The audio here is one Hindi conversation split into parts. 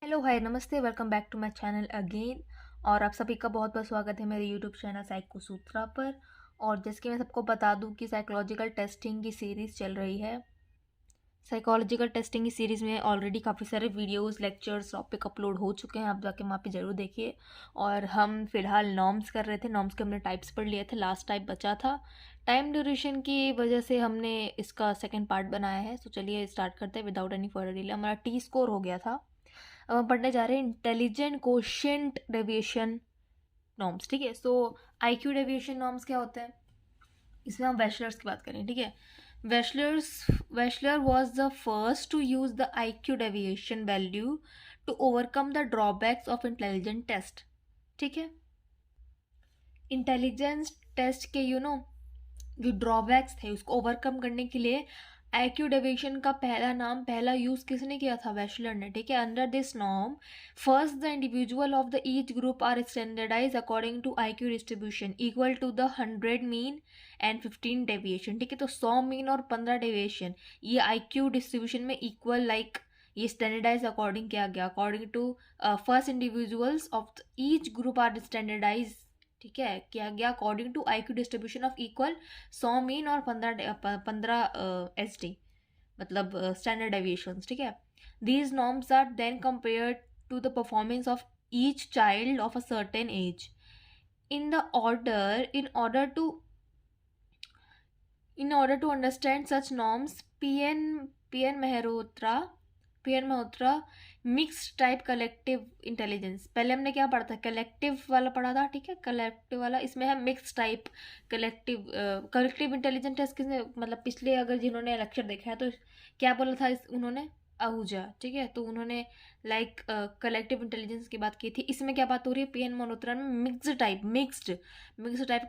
हेलो हाय नमस्ते welcome back to my channel again. और आप सभी का बहुत बहुत स्वागत है मेरे यूट्यूब चैनल साइको सूत्रा पर। और जैसे कि मैं सबको बता दूं कि साइकोलॉजिकल टेस्टिंग की सीरीज़ चल रही है। साइकोलॉजिकल टेस्टिंग की सीरीज़ में ऑलरेडी काफ़ी सारे वीडियोस लेक्चर्स टॉपिक अपलोड हो चुके हैं, आप जाके वहाँ पे ज़रूर देखिए। और हम फिलहाल नॉर्म्स कर रहे थे, नॉर्म्स के हमने टाइप्स पढ़ लिए थे, लास्ट टाइप बचा था। टाइम ड्यूरेशन की वजह से हमने इसका सेकेंड पार्ट बनाया है। तो चलिए स्टार्ट करते हैं विदाउट एनी फर्दर डिले। हमारा टी स्कोर हो गया था। अब हम पढ़ने जा रहे हैं इंटेलिजेंट कोशेंट डेविएशन नॉर्म्स। ठीक है, सो आईक्यू डेविएशन नॉर्म्स क्या होते हैं, इसमें हम वेशलर्स की बात करें। ठीक है, Wechsler was the first to use the IQ deviation value to overcome the drawbacks of intelligent test. ठीक है, इंटेलिजेंस टेस्ट के जो ड्रॉबैक्स थे उसको ओवरकम करने के लिए आईक्यू डेविएशन का पहला यूज किसने किया था? वेशलर ने। ठीक है, under this norm first the individual of the each group are standardize according to IQ distribution equal to the 100 mean and 15 deviation. ठीक है, तो 100 मीन और 15 डेविएशन ये आईक्यू डिस्ट्रीब्यूशन में इक्वल ये स्टैंडर्डाइज अकॉर्डिंग किया गया, according to first individuals of each group are standardize. ठीक है, किया गया according to IQ distribution of equal 100 mean और 15 एसडी, मतलब स्टैंडर्ड डेविएशंस। ठीक है, these norms are then compared to the performance of each child of a certain age in the order in order to understand such norms. P N Malhotra mixed type collective intelligence. पहले हमने क्या पढ़ा था? कलेक्टिव वाला पढ़ा था। ठीक है, कलेक्टिव वाला, इसमें है mixed type collective intelligence test. किसने, मतलब पिछले अगर जिन्होंने लेक्चर देखा है तो क्या बोला था उन्होंने? आहूजा। ठीक है, तो उन्होंने कलेक्टिव इंटेलिजेंस की बात की थी। इसमें क्या बात हो रही है? पीएन मल्होत्रा में mixed type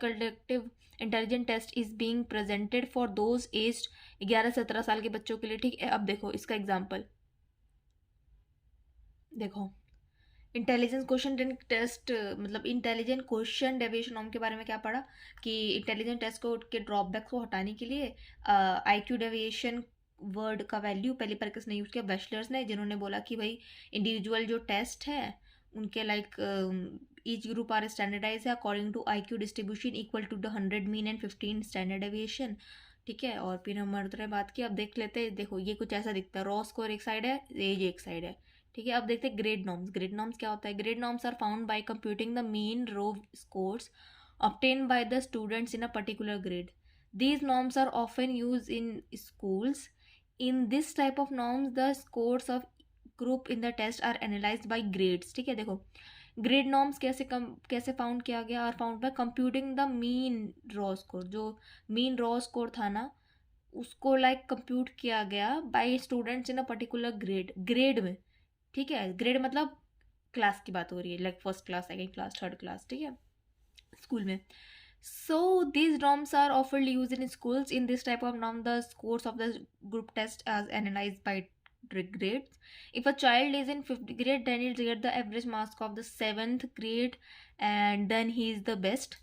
collective intelligent test is being presented for those aged 11 से 17 साल के बच्चों के लिए। ठीक है, अब देखो इसका एग्जाम्पल देखो। इंटेलिजेंस क्वेश्चन टेस्ट, मतलब इंटेलिजेंट क्वेश्चन डेविएशन नॉर्म के बारे में क्या पढ़ा कि इंटेलिजेंट टेस्ट को के ड्रॉबैक को हटाने के लिए आईक्यू डेविएशन वर्ड का वैल्यू पहली बार किसने यूज किया? बैचलर्स ने, जिन्होंने बोला कि भाई इंडिविजुअल जो टेस्ट है उनके ईच ग्रुप आर स्टैंडर्डाइज है according to IQ distribution equal to the 100 mean and 15 standard deviation. ठीक है, और फिर हम मर्द ने बात की। अब देख लेते हैं, देखो ये कुछ ऐसा दिखता है, रॉ स्कोर एक साइड है, एज एक साइड है। ठीक है, अब देखते हैं ग्रेड नॉर्म्स। ग्रेड नॉर्म्स क्या होता है? Grade norms are found by computing the mean raw scores obtained by the students in a particular grade. These norms are often used in schools. In this type of norms, the scores of group in the test are analyzed by grades. ठीक है, देखो ग्रेड नॉर्म्स कैसे फाउंड किया गया? और found by computing the mean raw score. जो मीन रॉ स्कोर था ना, उसको कंप्यूट किया गया by students in a particular grade में। ठीक है, ग्रेड मतलब क्लास की बात हो रही है, first class, second class, third class. ठीक है, स्कूल में। So these norms are often used in schools. In this type of norm, the scores of the group test as analyzed by grades. If a child is in 5th grade, then he'll get the average marks of the 7th grade, and then he is the best.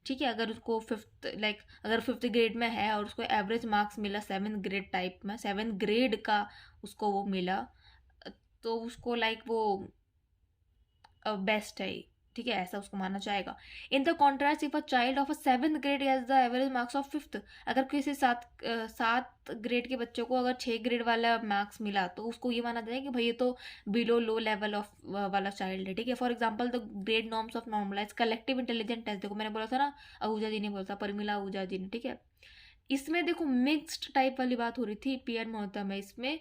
ठीक है, अगर उसको अगर 5th ग्रेड में है और उसको एवरेज मार्क्स मिला 7th ग्रेड टाइप में, 7th ग्रेड का उसको वो मिला, तो उसको वो बेस्ट है। ठीक है, ऐसा उसको माना जाएगा। In the contrast, if a child of a 7th grade has the average marks of 5th, अगर किसी 7 ग्रेड के बच्चों को अगर 6 ग्रेड वाला मार्क्स मिला तो उसको ये माना जाएगा कि भाई ये तो बिलो लो लेवल ऑफ वाला चाइल्ड है। ठीक है, for example the grade norms of normalize collective intelligent test. देखो मैंने बोला था ना, आहूजा जी ने बोला था, परमिला आहूजा जी ने। ठीक है, इसमें देखो मिक्स्ड टाइप वाली बात हो रही थी पीएन मल्होत्रा में, इसमें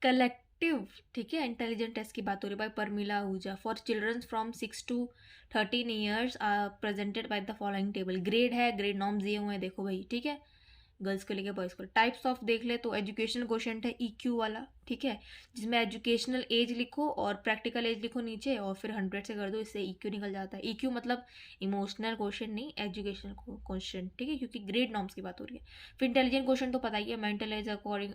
कलेक्टिव, ठीक है, इंटेलिजेंट टेस्ट की बात हो रही है by Pramila Ahuja for children from 6 to 13 years are presented by the following table. Grade है, ग्रेड नॉर्म्स दिए हुए हैं, देखो भाई। ठीक है, गर्ल्स को लेके बॉयज़ को। टाइप्स ऑफ देख ले तो एजुकेशनल क्वेश्चन है ईक्यू वाला। ठीक है, जिसमें एजुकेशनल एज लिखो और प्रैक्टिकल एज लिखो नीचे और फिर 100 से कर दो, इससे ईक्यू निकल जाता है। ईक्यू मतलब इमोशनल क्वेश्चन नहीं, एजुकेशनल क्वेश्चन। ठीक है, क्योंकि ग्रेड नॉर्म्स की बात हो रही है। फिर इंटेलिजेंट क्वेश्चन तो पता ही है, mental age according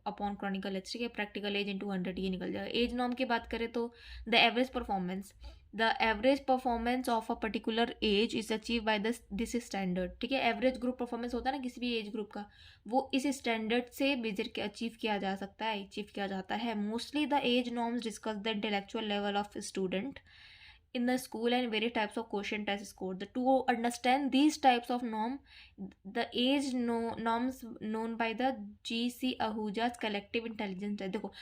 upon chronicle age. ठीक है, प्रैक्टिकल एज इंटू 100 ये निकल जाएगा। एज नॉर्म की बात करें तो the average performance the average performance of a particular age is achieve by this standard, ठीक है। एवरेज ग्रुप परफॉर्मेंस होता है ना किसी भी एज ग्रुप का, वो इस स्टैंडर्ड से मेजर के अचीव किया जा सकता है, अचीव किया जाता है। Mostly the age norms discuss the intellectual level of student in the school and various types of quotient test score. To understand these types of norm, the age norms known by the GC Ahuja's collective intelligence test. देखो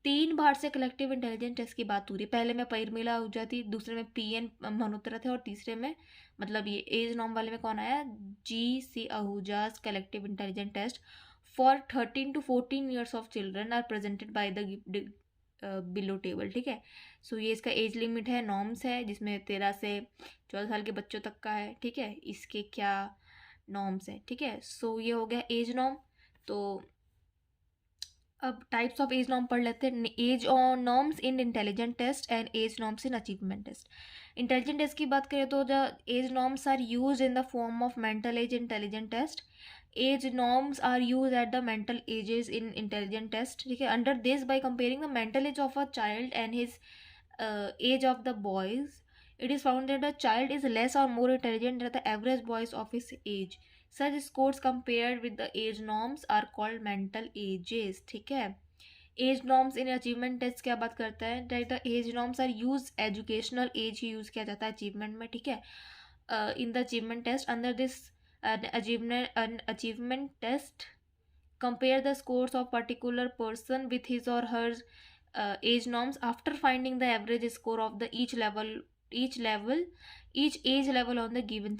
3 बार से कलेक्टिव इंटेलिजेंस टेस्ट की बात हो रही है। पहले में परिमिला आहूजा थी, दूसरे में PN मल्होत्रा थे, और तीसरे में मतलब ये एज नॉर्म वाले में कौन आया, GC Ahuja's collective intelligence test for 13 to 14 years of children are presented by the below table, ठीक है। सो ये इसका एज लिमिट है, नॉर्म्स है, जिसमें 13 से 14 साल के बच्चों तक का है, ठीक है। इसके क्या नॉर्म्स है, ठीक है। सो ये हो गया एज नॉर्म। तो अब टाइप्स ऑफ एज नॉर्म पढ़ लेते हैं। एज और norms in intelligent test and age norms in achievement test. Intelligent test की बात करें तो the age norms are use in the form of mental age intelligent test. Age norms are use at the mental ages in intelligent test, ठीक है। Under this by comparing the mental age of a child and his age of the boys, it is found that a child is less or more intelligent than the average boys of his age. Such scores compared with the age norms are called mental ages, ठीक है। Age norms in achievement test क्या बात करता है, that the age norms are use educational age ही यूज किया जाता है अचीवमेंट में, ठीक है। In the achievement test under this achievement test compare the scores of particular person with his or her age norms after finding the average score of the each age level on the given